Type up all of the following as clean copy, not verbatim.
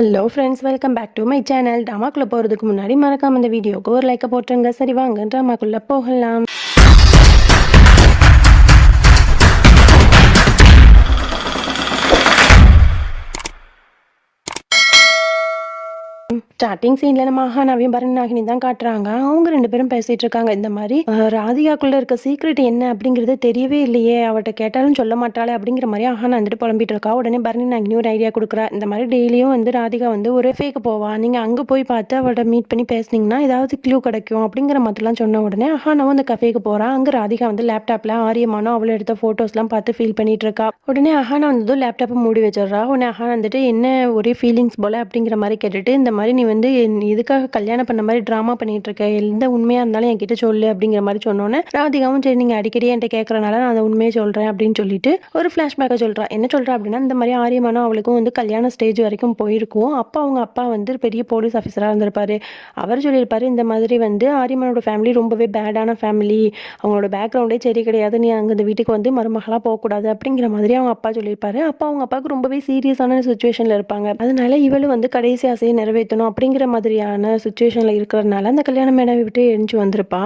Hello friends, welcome back to my channel. ட்ராமாக்குள்ளே போகிறதுக்கு முன்னாடி மறக்காம இந்த வீடியோக்கு ஒரு லைக்கை போட்டுருங்க. சரி வாங்க ட்ராமாக்குள்ளே போகலாம். ஸ்டார்டிங் சீன்ல நம்ம ஆஹானாவையும் பரணிநாகினி தான் காட்டுறாங்க. அவங்க 2 பேரும் பேசிட்டு இருக்காங்க. இந்த மாதிரி ராதிகாக்குள்ள இருக்க சீக்ரெட் என்ன அப்படிங்கிறது தெரியவே இல்லையே, அவட்ட கேட்டாலும் சொல்ல மாட்டாளே அப்படிங்கிற மாதிரி ஆஹானா வந்துட்டு புலம்பிட்டு இருக்கா. உடனே பரணிநாகினி ஒரு ஐடியா கொடுக்குறா. இந்த மாதிரி டெய்லியும் வந்து ராதிகா வந்து ஒரு ஃபேக்கு போவா, நீங்க அங்க போய் பார்த்து அவட்ட மீட் பண்ணி பேசுனீங்கன்னா ஏதாவது க்ளூ கிடைக்கும் அப்படிங்கிற மாதிரிலாம் சொன்ன உடனே ஆஹானாவும் அந்த கஃபேக்கு போறா. அங்க ராதிகா வந்து லேப்டாப்ல ஆரியமானோ அவளை எடுத்த போட்டோஸ்லாம் பார்த்து ஃபீல் பண்ணிட்டு இருக்கா. உடனே ஆஹானா வந்து லேப்டாப்பை மூடி வச்சிடறா. உடனே ஆஹானா வந்துட்டு என்ன ஒரே ஃபீலிங்ஸ் போல அப்படிங்கிற மாதிரி கேட்டுட்டு, இந்த மாதிரி நீ வந்து இதுக்காக கல்யாணம் பண்ண மாதிரி ட்ராமா பண்ணிட்டு இருக்க, எந்த உண்மையா இருந்தாலும் என்கிட்ட சொல்லு அப்படிங்கிற மாதிரி சொன்னோன்னே ராதிகாவும் சரி நீங்க அடிக்கடி என்கிட்ட கேட்கறனால நான் அதை உண்மையை சொல்றேன் அப்படின்னு சொல்லிட்டு ஒரு ஃபிளாஷ்பேக்கை சொல்றா. என்ன சொல்றா அப்படின்னா, இந்த மாதிரி ஆரியமானோ அவளுக்கும் வந்து கல்யாண ஸ்டேஜ் வரைக்கும் போயிருக்கும். அப்போ அவங்க அப்பா வந்து பெரிய போலீஸ் ஆஃபீஸராக இருந்திருப்பாரு. அவர் சொல்லியிருப்பாரு இந்த மாதிரி வந்து ஆரியமானோட ஃபேமிலி ரொம்பவே பேடான ஃபேமிலி, அவங்களோட பேக்ரவுண்டே சரி கிடையாது, நீ அங்கே இந்த வீட்டுக்கு வந்து மருமகளாக போகக்கூடாது அப்படிங்கிற மாதிரி அவங்க அப்பா சொல்லியிருப்பாரு. அப்போ அவங்க அப்பாவுக்கு ரொம்பவே சீரியஸான சுச்சுவேஷனில் இருப்பாங்க. அதனால இவளும் வந்து கடைசி ஆசையை நிறைவேற்றணும் அப்படிங்கிற மாதிரியான சுச்சுவேஷனில் இருக்கிறதுனால அந்த கல்யாண மேடவை விட்டு எழுந்து வந்திருப்பா.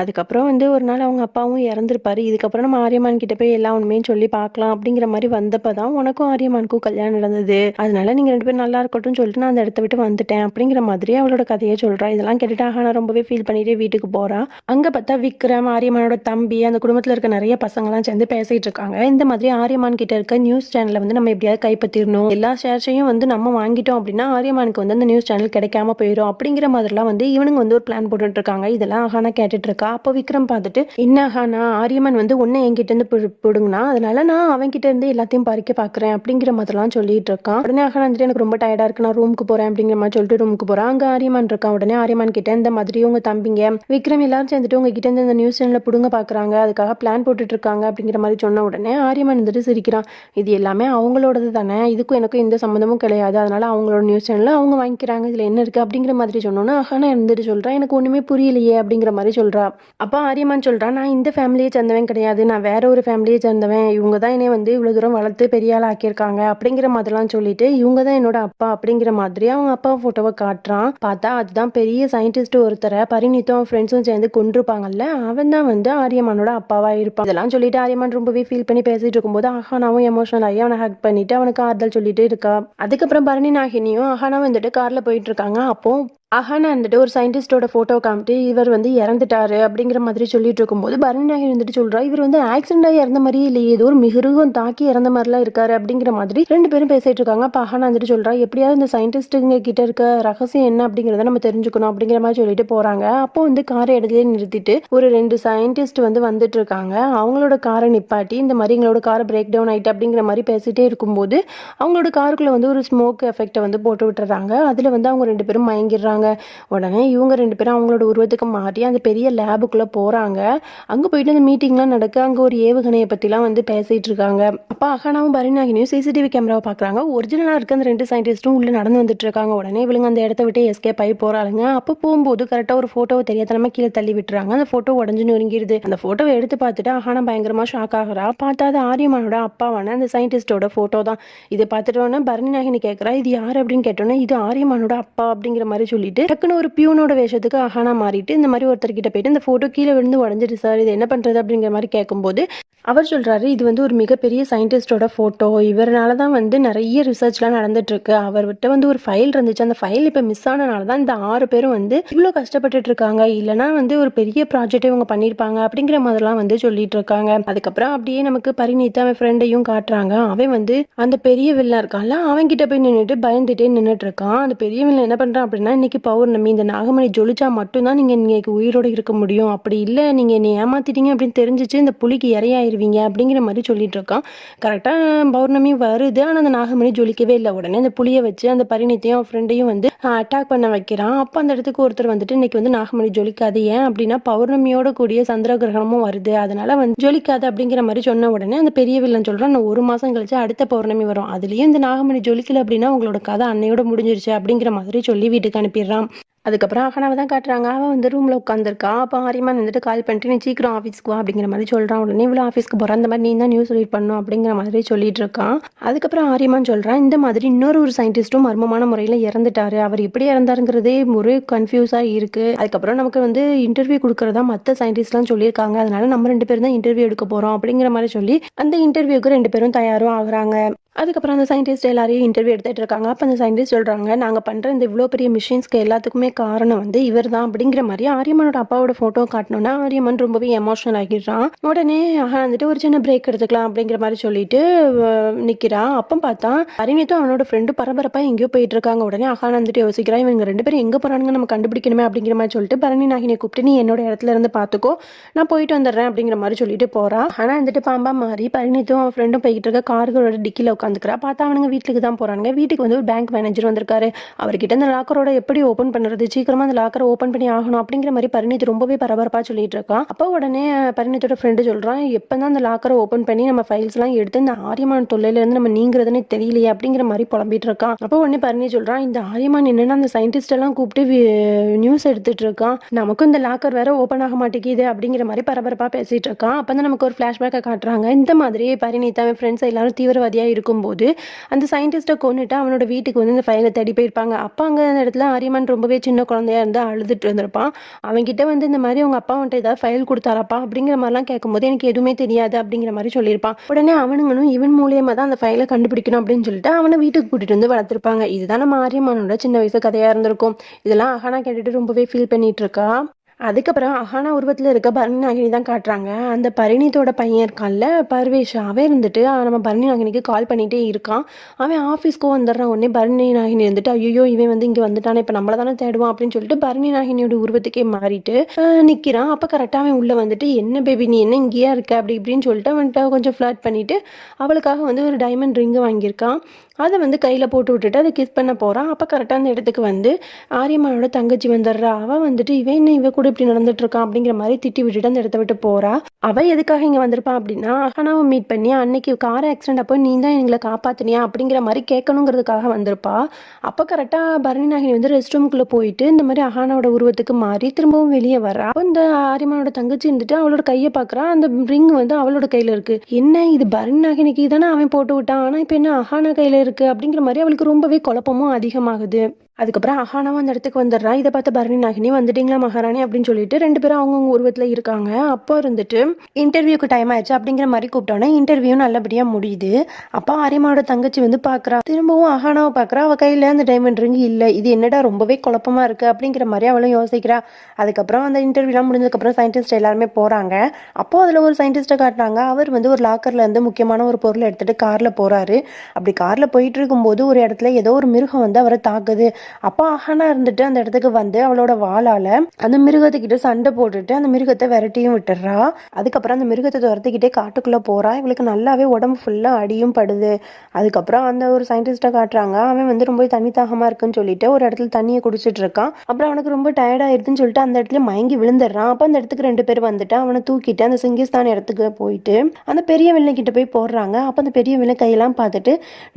அதுக்கப்புறம் வந்து ஒரு நாள் அவங்க அப்பாவும் இறந்துருப்பாரு. இதுக்கப்புறம் நம்ம ஆரியமான் கிட்ட போய் எல்லா உண்மையும் சொல்லி பார்க்கலாம் அப்படிங்கிற மாதிரி வந்தப்போ தான் உனக்கும் ஆரியமானுக்கும் கல்யாணம் நடந்தது, அதனால நீங்கள் 2 பேரும் நல்லா இருக்கட்டும் சொல்லிட்டு நான் அந்த இடத்த விட்டு வந்துட்டேன் அப்படிங்கிற மாதிரி அவளோட கதையை சொல்கிறா. இதெல்லாம் கேட்டுட்டு ஆஹானா ரொம்பவே ஃபீல் பண்ணிட்டு வீட்டுக்கு போகிறா. அங்கே பார்த்தா விக்ரம், ஆரியமானோட தம்பி, அந்த குடும்பத்தில் இருக்க நிறைய பசங்களாம் சேர்ந்து பேசிகிட்டு இருக்காங்க. இந்த மாதிரி ஆரியமான் கிட்ட இருக்க நியூஸ் சேனலை வந்து நம்ம எப்படியாவது கைப்பற்றிடணும், எல்லா ஷேர்ஸையும் வந்து நம்ம வாங்கிட்டோம் அப்படின்னா ஆரியமானுக்கு வந்து அந்த நியூஸ் சேனல் கிடைக்காம போயிடும் அப்படிங்கிற மாதிரிலாம் வந்து இவனுங்க வந்து ஒரு பிளான் போட்டுட்டு இருக்காங்க. இதெல்லாம் ஆஹானா கேட்டுட்டு இருக்கா. அப்போ விக்ரம் பார்த்துட்டு, என்ன ஆஹானா, ஆரியமன் வந்து ஒன்னு என்கிட்ட இருந்து பிடுங்கினா, அதனால நான் அவன் கிட்ட இருந்து எல்லாத்தையும் பறிக்க பாக்குறேன் அப்படிங்கிற மாதிரிலாம் சொல்லிட்டு இருக்கான். உடனே ஆஹானா வந்துட்டு எனக்கு ரொம்ப டயர்டா இருக்கு, நான் ரூமுக்கு போறேன் அப்படிங்கிற மாதிரி சொல்லிட்டு ரூமுக்கு போறான். அங்க ஆரியமான் இருக்கான். உடனே ஆரியமான் கிட்ட இந்த மாதிரி உங்க தம்பிங்க விக்ரம் எல்லாரும் சேர்ந்துட்டு உங்க கிட்ட இருந்து இந்த நியூஸ் சேனல்ல புடுங்க பாக்குறாங்க, அதுக்காக பிளான் போட்டுட்டு இருக்காங்க அப்படிங்கிற மாதிரி சொன்ன உடனே ஆரியமான் வந்துட்டு சிரிக்கிறான். இது எல்லாமே அவங்களோடது தானே, இதுக்கும் எனக்கும் எந்த சம்மந்தமும் கிடையாது, அதனால அவங்களோட நியூஸ் சேனல்ல அவங்க வாங்கிக்கிறாங்க, இதுல என்ன இருக்கு அப்படிங்கிற மாதிரி சொன்னோன்னா ஆஹானா இருந்துட்டு சொல்றா எனக்கு ஒண்ணுமே புரியலையே அப்படிங்கிற மாதிரி சொல்றா. அப்போ ஆரியமான் சொல்றா, நான் இந்த ஃபேமிலியை சேர்ந்தவன் கிடையாது, நான் வேற ஒரு ஃபேமிலியை சேர்ந்தவன், இவங்க தான் என்னை வந்து இவ்வளவு தூரம் வளர்த்து பெரிய ஆள் ஆக்கியிருக்காங்க அப்படிங்கிற மாதிரிலாம் சொல்லிட்டு இவங்க தான் என்னோட அப்பா அப்படிங்கிற மாதிரி அவங்க அப்பா போட்டோவை காட்டுறான். பார்த்தா அதுதான் பெரிய சயின்டிஸ்ட் ஒருத்தரை பரிணித்தும் ஃப்ரெண்ட்ஸும் சேர்ந்து கொண்டிருப்பாங்கல்ல, அவன் தான் வந்து ஆரியமானோட அப்பாவா இருப்பான். இதெல்லாம் சொல்லிட்டு ஆரியமான் ரொம்பவே ஃபீல் பண்ணி பேசிட்டு இருக்கும்போது ஆஹானாவும் எமோஷனல் ஆகி அவனை ஹக் பண்ணிட்டு அவனுக்கு ஆறுதல் சொல்லிட்டு இருக்கா. அதுக்கப்புறம் பரணி நாகினியும் ஆஹானா வந்துட்டு கார்ல போயிட்டு இருக்காங்க. அப்போ ஆஹானா வந்துட்டு ஒரு சயின்டிஸ்டோட ஃபோட்டோ காமிட்டு இவர் வந்து இறந்துட்டாரு அப்படிங்கிற மாதிரி சொல்லிட்டு இருக்கும்போது பரணிநாயகி வந்துட்டு சொல்றா, இவர் வந்து ஆக்சிடென்டாக இறந்த மாதிரி இல்லை, ஏதோ ஒரு மிருகம் தாக்கி இறந்த மாதிரிலாம் இருக்காரு அப்படிங்கிற மாதிரி 2 பேரும் பேசிட்டு இருக்காங்க. அப்போ ஆஹானா வந்துட்டு சொல்றா, எப்படியாவது இந்த சயின்டிஸ்ட்டுங்க கிட்ட இருக்க ரகசியம் என்ன அப்படிங்கிறத நம்ம தெரிஞ்சுக்கணும் அப்படிங்கிற மாதிரி சொல்லிட்டு போறாங்க. அப்போ வந்து காரை இடத்துல நிறுத்திட்டு ஒரு 2 சயின்டிஸ்ட் வந்து வந்துட்டு இருக்காங்க. அவங்களோட காரை நிப்பாட்டி இந்த மாதிரி எங்களோட காரை பிரேக் டவுன் ஆயிட்டு அப்படிங்கிற மாதிரி பேசிட்டே இருக்கும்போது அவங்களோட காருக்குள்ள வந்து ஒரு ஸ்மோக் எஃபெக்டை வந்து போட்டு விட்டுறாங்க. அதுல வந்து அவங்க 2 பேரும் மயங்கிடுறாங்க. உடனே இவங்க 2 பேரும் அவங்களோட உருவத்துக்கு மாறி அந்த பெரிய லேபுக்குள்ள போறாங்க. அங்க போயிட்டு அந்த மீட்டிங்லாம் நடக்க அங்க ஒரு ஏவுகணையை பத்திலாம் வந்து பேசிட்டு இருக்காங்க. அப்ப அஹானாவும் பரிணாகினியும் சிசிடிவி கேமராவை பாக்குறாங்க. ஒரிஜினலா இருக்க அந்த 2 சயின்டிஸ்டும் உள்ள நடந்து வந்துட்டு இருக்காங்க. உடனே இவளுங்க அந்த இடத்த விட்டு எஸ்கேப் ஆகி போறாளுங்க. அப்ப போகும்போது கரெக்டா ஒரு போட்டோவை தெரியாதனமா கீழே தள்ளி விட்டுறாங்க. அந்த போட்டோ உடஞ்சு நொறுங்கிடுது. அந்த போட்டோவை எடுத்து பார்த்துட்டு அஹானா பயங்கரமா ஷாக் ஆகுறா. பார்த்தா அது ஆரியமானோட அப்பாவான அந்த சயின்டிஸ்டோட போட்டோ தான். இதை பார்த்துட்டோன்னா பரணிநாகினி கேட்கறா, இது யாரு அப்படின்னு கேட்டோன்னா இது ஆரியமானோட அப்பா அப்படிங்கிற மாதிரி சொல்லிட்டு டக்குன்னு ஒரு பியூனோட வேஷத்துக்கு அஹானா மாறிட்டு இந்த மாதிரி ஒருத்தர்கிட்ட போயிட்டு இந்த போட்டோ கீழே விழுந்து உடஞ்சிட்டு சார், இது என்ன பண்றது அப்படிங்கிற மாதிரி கேட்கும்போது அவர் சொல்றாரு, இது வந்து ஒரு மிகப்பெரிய சயின்டிஸ்டோட போட்டோ, இவரால தான் வந்து நிறைய ரிசர்ச்லாம் நடந்துட்டு இருக்கு, அவர்கிட்ட வந்து ஒரு ஃபைல் இருந்துச்சு, அந்த ஃபைல் இப்போ மிஸ் ஆனனால தான் இந்த 6 பேரும் வந்து இவ்வளோ கஷ்டப்பட்டுட்டு இருக்காங்க, இல்லைனா வந்து ஒரு பெரிய ப்ராஜெக்டை இவங்க பண்ணியிருப்பாங்க அப்படிங்கிற மாதிரிலாம் வந்து சொல்லிட்டு இருக்காங்க. அதுக்கப்புறம் அப்படியே நமக்கு பரிணித்து அவன் ஃப்ரெண்டையும் காட்டுறாங்க. அவன் வந்து அந்த பெரிய வில்லன் இருக்கான்ல, அவன் கிட்ட போய் நின்றுட்டு பயந்துட்டே நின்றுட்டு இருக்கான். அந்த பெரிய வில்லன் என்ன பண்றான் அப்படின்னா, இன்னைக்கு பௌர்ணமி, இந்த நாகமணி ஜொலிச்சா மட்டும்தான் நீங்க இன்னைக்கு உயிரோட இருக்க முடியும், அப்படி இல்லை நீங்க என்னை ஏமாத்திட்டீங்க அப்படின்னு தெரிஞ்சிச்சு இந்த புலிக்கு இரையாயிருவீங்க அப்படிங்கிற மாதிரி சொல்லிட்டு இருக்கான். கரெக்டா பௌர்ணமி வருது, ஆனா அந்த நாகமணி ஜொலிக்கவே இல்லை. உடனே அந்த புலியை வச்சு அந்த பரிணித்தையும் ஃப்ரெண்டையும் வந்து அட்டாக் பண்ண வைக்கிறான். அப்போ அந்த இடத்துக்கு ஒருத்தர் வந்துட்டு இன்னைக்கு வந்து நாகமணி ஜொலிக்காது, ஏன் அப்படின்னா பௌர்ணமியோட கூடிய சந்திர கிரகணமும் வருது, அதனால வந்து ஜொலிக்காது அப்படிங்கிற மாதிரி சொன்ன உடனே அந்த பெரிய வில்லன் சொல்றான், நான் 1 மாசம் கழிச்சு அடுத்த பௌர்ணமி வரும், அதுலயும் இந்த நாகமணி ஜொலிக்கல அப்படின்னா உங்களோட கதை அன்னையோட முடிஞ்சிருச்சு அப்படிங்கிற மாதிரி சொல்லி வீட்டுக்கு அனுப்பிடுறான். அதுக்கப்புறம் அகனாவை தான் காட்டுறாங்க. அவள் வந்து ரூமில் உட்காந்துருக்கா. அப்போ ஆரியமான் வந்துட்டு கால் பண்ணிட்டு நீ சீக்கிரம் ஆஃபீஸ்க்கு வா அப்படிங்கிற மாதிரி சொல்கிறான். உடனே இவ்வளோ ஆஃபீஸ்க்கு போகிற அந்த மாதிரி நீ தான் நியூஸ் ரீட் பண்ணணும் அப்படிங்கிற மாதிரி சொல்லிட்டு இருக்கான். அதுக்கப்புறம் ஆரியமான் சொல்கிறான், இந்த மாதிரி இன்னொரு சயின்டிஸ்ட்டும் மர்மமான முறையில் இறந்துட்டாரு. அவர் எப்படி இறந்தாருங்கிறதே ஒரு கன்ஃபியூஸாக இருக்குது. அதுக்கப்புறம் நமக்கு வந்து இன்டர்வியூ கொடுக்குறதா மற்ற சயின்டிஸ்ட்லாம் சொல்லியிருக்காங்க. அதனால நம்ம 2 பேரும் தான் இன்டர்வியூ எடுக்க போகிறோம் அப்படிங்கிற மாதிரி சொல்லி அந்த இன்டர்வியூக்கு 2 பேரும் தயாரும் ஆகுறாங்க. அதுக்கப்புறம் அந்த சயின்டிஸ்ட் எல்லாரையும் இன்டர்வியூ எடுத்துகிட்டு இருக்காங்க. அப்போ அந்த சயின்டிஸ்ட் சொல்கிறாங்க, நாங்கள் பண்ணுற இந்த இவ்வளோ பெரிய மிஷின்ஸ்க்கு எல்லாத்துக்குமே காரணம் வந்து இவர் தான் அப்படிங்கிற மாதிரி ஆரியம்மனோட அப்பாவோட ஃபோட்டோ காட்டினோன்னா ஆரியம்மன் ரொம்பவே எமோஷனல் ஆகிடுறான். உடனே வந்துட்டு ஒரு சின்ன பிரேக் எடுத்துக்கலாம் அப்படிங்கிற மாதிரி சொல்லிட்டு நிற்கிறான். அப்போ பார்த்தா பரிணித்தும் அவனோட ஃப்ரெண்டு பரபரப்பாக எங்கேயோ போயிட்டு இருக்காங்க. உடனே அகான் வந்துட்டு யோசிக்கிறான், இவங்க 2 பேரும் எங்கே போகிறாங்க நம்ம கண்டுபிடிக்கணுமே அப்படிங்கிற மாதிரி சொல்லிட்டு பரணி நாகினியை கூப்பிட்டு நீ என்னோட இடத்துல இருந்து பார்த்துக்கோ, நான் போயிட்டு வந்துடுறேன் அப்படிங்கிற மாதிரி சொல்லிட்டு போறா. ஆனால் வந்துட்டு பாம்பா மாறி பரிணித்தும் அவன் ஃப்ரெண்டும் போய்கிட்டு இருக்க கார்களோட டிக்கில உட்காந்துக்கிறா. பார்த்தா அவனுங்க வீட்டுக்கு தான் போறாங்க. வீட்டுக்கு வந்து ஒரு பேங்க் மேனேஜர் வந்திருக்காரு. அவர்கிட்ட அந்த லாக்கரோட எப்படி ஓப்பன் பண்ணுறது, சீக்கிரமா அந்த லாக்கரை ஓப்பன் பண்ணி ஆகணும் அப்படிங்கிற மாதிரி பரிணித்து ரொம்பவே பரபரப்பா சொல்லிட்டு இருக்கான். அப்போ உடனே பரிணித்தோட ஃப்ரெண்டு சொல்றான், எப்பதான் அந்த லாக்கரை ஓப்பன் பண்ணி நம்ம ஃபைல்ஸ் எல்லாம் எடுத்து இந்த ஆரியமான் தொல்லையில இருந்து நம்ம நீங்கிறதுனே தெரியலையே அப்படிங்கிற மாதிரி புலம்பிட்டு இருக்கான். அப்போ உடனே பரணி சொல்றான், இந்த ஆரியமான் என்னன்னா அந்த சயின்டிஸ்ட் எல்லாம் கூப்பிட்டு நியூஸ் எடுத்துட்டு இருக்கான், நமக்கும் இந்த லாக்கர் வேற ஓப்பன் ஆக மாட்டேங்குது அப்படிங்கிற மாதிரி பரபரப்பா பேசிட்டு இருக்கான். அப்போ தான் நமக்கு ஒரு ஃபிளாஷ்பேக்கை காட்டுறாங்க. இந்த மாதிரி பரிணித் அவன் ஃப்ரெண்ட்ஸ் எல்லாரும் தீவிரவாதியாக இருக்கும்போது அந்த சயின்டிஸ்ட்டை கொண்டுட்டு அவனோட வீட்டுக்கு வந்து இந்த ஃபைலை தேடி போயிருப்பாங்க. அப்போ அங்கே அந்த இடத்துல ஆரியமான் ரொம்பவே சின்ன குழந்தையா இருந்து அழுதுட்டு வந்திருப்பான். அவன்கிட்ட வந்து இந்த மாதிரி அவங்க அப்பா வந்துட்டு ஏதாவது ஃபைல் கொடுத்தாராப்பா அப்படிங்கிற மாதிரிலாம் கேட்கும்போது எனக்கு எதுவுமே தெரியாது அப்படிங்கிற மாதிரி சொல்லியிருப்பான். உடனே அவனுங்களும் இவன் மூலியமா தான் அந்த ஃபைலை கண்டுபிடிக்கணும் அப்படின்னு சொல்லிட்டு அவனை வீட்டுக்கு கூட்டிட்டு வந்து வளர்த்துருப்பாங்க. இதுதான் நம்ம ஆரியமானோட சின்ன வயசு கதையா இருந்திருக்கும். இதெல்லாம் அகானா கேட்டுட்டு ரொம்பவே ஃபீல் பண்ணிட்டு இருக்கா. அதுக்கப்புறம் அஹானா உருவத்தில் இருக்க பரணி நாகினி தான் காட்டுறாங்க. அந்த பரிணித்தோட பையன் இருக்கான்ல பர்வேஷ், அவன் இருந்துட்டு நம்ம பரணி நாகினிக்கு கால் பண்ணிகிட்டே இருக்கான். அவன் ஆஃபீஸ்க்கு வந்துடுறான். உடனே பரணி நாகினி இருந்துட்டு ஐயோ இவன் வந்து இங்கே வந்துட்டானே, இப்போ நம்மள தானே தேடுவான் அப்படின்னு சொல்லிட்டு பரணி நாகினியோட உருவத்துக்கே மாறிட்டு நிற்கிறான். அப்போ கரெக்டாக அவன் உள்ளே வந்துட்டு என்ன பேபி நீ என்ன இங்கேயா இருக்க அப்படி இப்படின்னு சொல்லிட்டு அவன்கிட்ட கொஞ்சம் ஃப்ளர்ட் பண்ணிட்டு அவளுக்காக வந்து ஒரு டைமண்ட் ரிங்கு வாங்கியிருக்கான். அதை வந்து கையில் போட்டு விட்டுட்டு அதை கிஸ் பண்ண போகிறான். அப்போ கரெக்டாக அந்த இடத்துக்கு வந்து ஆரியமானோட தங்கச்சி வந்துடுறா. அவள் வந்துட்டு இவன் என்ன இவ கூட இப்படி நடந்துட்டு இருக்கான் அப்படிங்கிற மாதிரி திட்டி விட்டுட்டு அந்த இடத்த விட்டு போகிறா. அவள் எதுக்காக இங்கே வந்திருப்பான் அப்படின்னா அஹானாவை மீட் பண்ணி அன்னைக்கு கார் ஆக்சிடென்ட் அப்போ நீ தான் எங்களை காப்பாற்றினியா அப்படிங்கிற மாதிரி கேட்கணுங்கிறதுக்காக வந்திருப்பா. அப்போ கரெக்டாக பரணி நாகினி வந்து ரெஸ்ட் ரூமுக்குள்ளே போயிட்டு இந்த மாதிரி அஹானாவோட உருவத்துக்கு மாறி திரும்பவும் வெளியே வர்றா. அப்போ இந்த ஆரியமானோட தங்கச்சி இருந்துட்டு அவளோட கையை பார்க்குறா. அந்த ரிங் வந்து அவளோட கையில் இருக்குது. என்ன இது பரணி நாகினிக்கு தானே அவன் போட்டு விட்டான், ஆனால் இப்போ என்ன அஹானா கையில் இருக்கு அப்படிங்கிற மாதிரி அவளுக்கு ரொம்பவே குழப்பமும் அதிகமாகுது. அதுக்கப்புறம் அஹானாவும் அந்த இடத்துக்கு வந்துடுறா. இதை பார்த்து பரணி நாகினி வந்துட்டீங்களா மகாராணி அப்படின்னு சொல்லிட்டு 2 பேரும் அவங்கவுங்க உருவத்தில் இருக்காங்க. அப்போ இருந்துட்டு இன்டர்வியூக்கு டைம் ஆயிடுச்சு அப்படிங்கிற மாதிரி கூப்பிட்டோன்னே இன்டர்வியூ நல்லபடியாக முடியுது. அப்போ ஆரியமாவோட தங்கச்சி வந்து பார்க்குறா. திரும்பவும் அஹானாவை பார்க்குறா. அவள் கையில் அந்த டைமண்ட் ரிங் இல்லை. இது என்னடா ரொம்பவே குழப்பமா இருக்குது அப்படிங்கிற மாதிரி அவளும் யோசிக்கிறா. அதுக்கப்புறம் அந்த இன்டர்வியூலாம் முடிஞ்சதுக்கப்புறம் சயின்டிஸ்ட் எல்லாருமே போகிறாங்க. அப்போது அதில் ஒரு சயின்டிஸ்ட்டை காட்டுறாங்க. அவர் வந்து ஒரு லாக்கரில் இருந்து முக்கியமான ஒரு பொருளை எடுத்துகிட்டு காரில் போகிறாரு. அப்படி காரில் போயிட்டு இருக்கும்போது ஒரு இடத்துல ஏதோ ஒரு மிருகம் வந்து அவரை தாக்குது. அப்போ அஹானா இருந்துட்டு அந்த இடத்துக்கு வந்து அவளோட வாளால அந்த மிருகத்துக்கிட்ட சண்டை போட்டுட்டு அந்த மிருகத்தை விரட்டியும் விட்டுறா. அதுக்கப்புறம் அந்த மிருகத்தை துரத்திக்கிட்டே காட்டுக்குள்ள போறா. இவளுக்கு நல்லாவே உடம்பு ஃபுல்லா அடியும் படுது. அதுக்கப்புறம் அந்த ஒரு சயின்டிஸ்டை காட்டுறாங்க. அவன் வந்து ரொம்ப தண்ணி தாகமா இருக்குன்னு சொல்லிட்டு ஒரு இடத்துல தண்ணியை குடிச்சிட்டு இருக்கான். அப்புறம் அவனுக்கு ரொம்ப டயர்ட் ஆயிடுதுன்னு சொல்லிட்டு அந்த இடத்துல மயங்கி விழுந்துடுறான். அப்போ அந்த இடத்துக்கு 2 பேர் வந்துட்டு அவனை தூக்கிட்டு அந்த சிங்கிஸ்தான் இடத்துக்கு போயிட்டு அந்த பெரிய வில்லன் கிட்ட போய் போடுறாங்க. அப்போ அந்த பெரிய வில்லன் கையெல்லாம் பார்த்துட்டு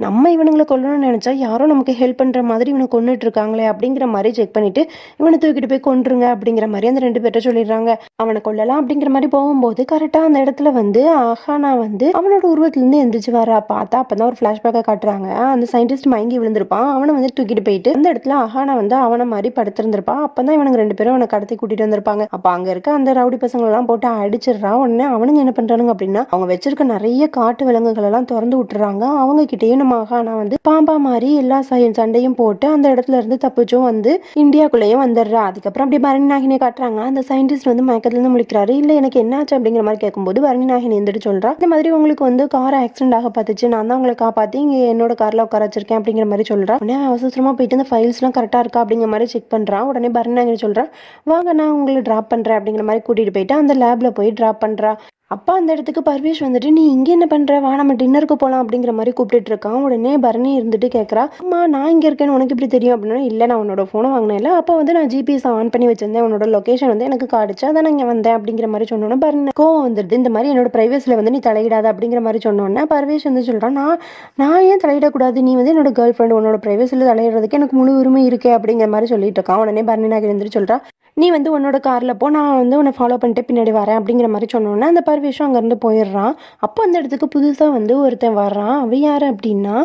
நம்ம இவனுங்களை கொல்லணும்னு நினைச்சா யாரும் நமக்கு ஹெல்ப் பண்ற மாதிரி இவனை கொண்டுட்டு இருக்காங்களே அப்படிங்கிற மாதிரி செக் பண்ணிட்டு இவனை தூக்கிட்டு போய் கொன்றுங்க அப்படிங்கிற மாதிரி அந்த 2 பேர்ட்ட சொல்லிடுறாங்க. அவனை கொல்லலாம் அப்படிங்கிற மாதிரி போகும்போது கரெக்டா அந்த இடத்துல வந்து அஹானா வந்து அவனோட உருவத்துல இருந்து எந்திரிச்சு வரா. பார்த்தா அப்பதான் ஒரு பிளாஷ்பேக்கை காட்டுறாங்க. அந்த சயின்டிஸ்ட் மயங்கி விழுந்திருப்பான். அவனை வந்து தூக்கிட்டு போயிட்டு அந்த இடத்துல அஹானா வந்து அவனை மாதிரி படுத்திருந்திருப்பான். அப்பதான் இவனுங்க 2 பேரும் அவனை கடத்தி கூட்டிட்டு வந்திருப்பாங்க. அப்ப அங்க இருக்க அந்த ரவுடி பசங்களை எல்லாம் போட்டு அடிச்சிடுறா. உடனே அவனுங்க என்ன பண்றானுங்க அப்படின்னா அவங்க வச்சிருக்க நிறைய காட்டு விலங்குகள் எல்லாம் திறந்து விட்டுறாங்க. அவங்க கிட்டேயும் நம்ம அஹானா வந்து பாம்பா மாதிரி எல்லா சண்டையும் போட்டு அந்த இடத்துல இருந்து தப்பிச்சும் வந்து இந்தியாக்குள்ளேயும் வந்துடுறா. அதுக்கப்புறம் அப்படி பரணி நாகினியை காட்டுறாங்க. அந்த சயின்டிஸ்ட் வந்து மயக்கத்துல இருந்து முழிக்கிறாரு. இல்ல எனக்கு என்னாச்சு அப்படிங்கிற மாதிரி கேட்கும்போது பரணி நாகினி எந்திரிச்சு சொல்றா, இந்த மாதிரி உங்களுக்கு வந்து கார் ஆக்சிடென்ட் ஆக பார்த்துச்சு, நான் தான் உங்களை காப்பாத்தி இங்க என்னோட கார்ல உட்கார வச்சிருக்கேன் அப்படிங்கிற மாதிரி சொல்றா. உடனே அவசரமா போயிட்டு அந்த ஃபைல்ஸ் எல்லாம் கரெக்டா இருக்கா அப்படிங்கிற மாதிரி செக் பண்றான். உடனே பரணி நாகினி சொல்றா, வாங்க நான் உங்களை டிராப் பண்றேன் அப்படிங்கிற மாதிரி கூட்டிட்டு போயிட்டு அந்த லேப்ல போய் டிராப் பண்றா. அப்பா அந்த இடத்துக்கு பர்வேஷ் வந்துட்டு, "நீ இங்கே என்ன பண்ற? வா நம்ம டின்னருக்கு போலாம்." அப்படிங்கிற மாரி கூப்பிட்டுட்டு இருக்கான். உடனே பரணி இருந்துட்டு கேட்குறா, "அம்மா நான் இங்க இருக்கேன்னு உனக்கு எப்படி தெரியும்?" அப்படின்னா, "இல்ல நான் உன்னோட ஃபோனை வாங்கினேன்ல, அப்போ வந்து நான் ஜிபிஎஸ் ஆன் பண்ணி வச்சிருந்தேன். உன்னோட லொகேஷன் வந்து எனக்கு காட்டுச்சு. அதான் நான் இங்க வந்தேன்." அப்படிங்கிற மாரி சொன்னோனே பரணி கோவம் வந்துடுது. இந்த மாரி என்னோட பிரைவசில வந்து நீ தலையிடாத அப்படிங்கிற மாரி சொன்னோனே, பர்வேஷ் வந்து சொல்றான், நான் ஏன் தலையிடக்கூடாது? நீ வந்து என்னோட கேர்ள் ஃப்ரெண்ட். உன்னோட பிரைவசில தலையிடுறதுக்கு எனக்கு முழு உரிமை இருக்கே." அப்படிங்கிற மாரி சொல்லிட்டு இருக்கான். உடனே பரணி நாயகி எழுந்திரிச்சு சொல்றா, "நீ வந்து உன்னோட கார்ல போ. நான் வந்து உன்னை ஃபாலோ பண்ணிட்டு பின்னாடி வரேன்." அப்படிங்கிற மாரி சொன்னோனே, அந்த பர்வேஷும் அங்கேருந்து போயிடுறான். அப்போ அந்த இடத்துக்கு புதுசா வந்து ஒருத்தன் வர்றான். அவன் யாரு அப்படின்னா,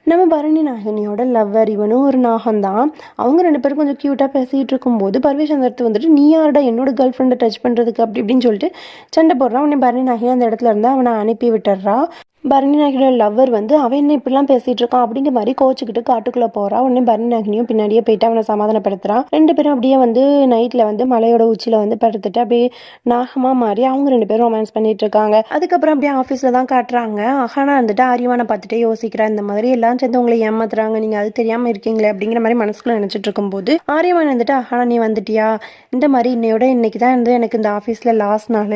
நம்ம பரணி நாகினியோட லவ்வர். இவனும் ஒரு நாகம் தான். அவங்க 2 பேரும் கொஞ்சம் கியூட்டா பேசிட்டு இருக்கும்போது, பர்வேஷ் அந்த இடத்துக்கு வந்துட்டு, "நீ யாருடா என்னோட கேர்ள் ஃப்ரெண்டை டச் பண்றதுக்கு?" அப்படி இப்படின்னு சொல்லிட்டு சண்டை போடுறான். உடனே பரணி நாகினி அந்த இடத்துல இருந்து அவனை அனுப்பி விட்டுடுறா. பரணி நாயகியோட லவ்வர் வந்து, "அவன் என்ன இப்படிலாம் பேசிட்டு இருக்கான்?" அப்படிங்கிற மாதிரி கோச்சிக்கிட்டு காட்டுக்குள்ள போறா. உடனே பரணி நாயகினியும் பின்னாடியே போயிட்டு அவனை சமாதானப்படுத்துறான். 2 பேரும் அப்படியே வந்து நைட்ல வந்து மலையோட உச்சியில வந்து படுத்துட்டு அப்படியே நாகமா மாறி அவங்க 2 பேரும் ரொமான்ஸ் பண்ணிட்டு இருக்காங்க. அதுக்கப்புறம் அப்படியே ஆஃபீஸ்ல தான் காட்டுறாங்க. அஹானா வந்துட்டு ஆரியவானை பார்த்துட்டே யோசிக்கிறா, இந்த மாதிரி எல்லாம் சேர்ந்து உங்களை ஏமாத்துறாங்க, நீங்க அது தெரியாம இருக்கீங்களே அப்படிங்கிற மாதிரி மனசுக்குள்ள நினைச்சிட்டு இருக்கும்போது, ஆரியவான் வந்துட்டு, "அஹானா நீ வந்துட்டியா? இந்த மாதிரி இன்னைக்கு தான் வந்து எனக்கு இந்த ஆஃபீஸ்ல லாஸ்ட் நாள்,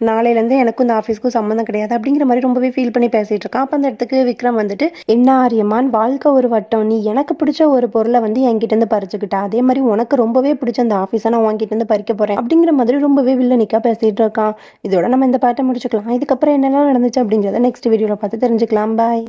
நாளையிலேருந்து எனக்கும் இந்த ஆஃபீஸ்க்கும் சம்மந்தம் கிடையாது." அப்படிங்கிற மாதிரி ரொம்பவே ஃபீல் பண்ணி பேசிட்டு இருக்கான். அப்போ அந்த இடத்துக்கு விக்ரம் வந்துட்டு, "என்ன ஆரியமான், வாழ்க்கை ஒரு வட்டம். நீ எனக்கு பிடிச்ச ஒரு பொருளை வந்து என்கிட்ட இருந்து பறிச்சுக்கிட்ட, அதே மாதிரி உனக்கு ரொம்பவே பிடிச்ச அந்த ஆஃபீஸை நான் உன்கிட்ட இருந்து பறிக்க போறேன்." அப்படிங்கிற மாதிரி ரொம்பவே வில்லனிக்கா பேசிட்டு இருக்கான். இதோட நம்ம இந்த பாட்டை முடிச்சுக்கலாம். இதுக்கப்புறம் என்னெல்லாம் நடந்துச்சு அப்படிங்கிறத நெக்ஸ்ட் வீடியோல பார்த்து தெரிஞ்சுக்கலாம். பாய்.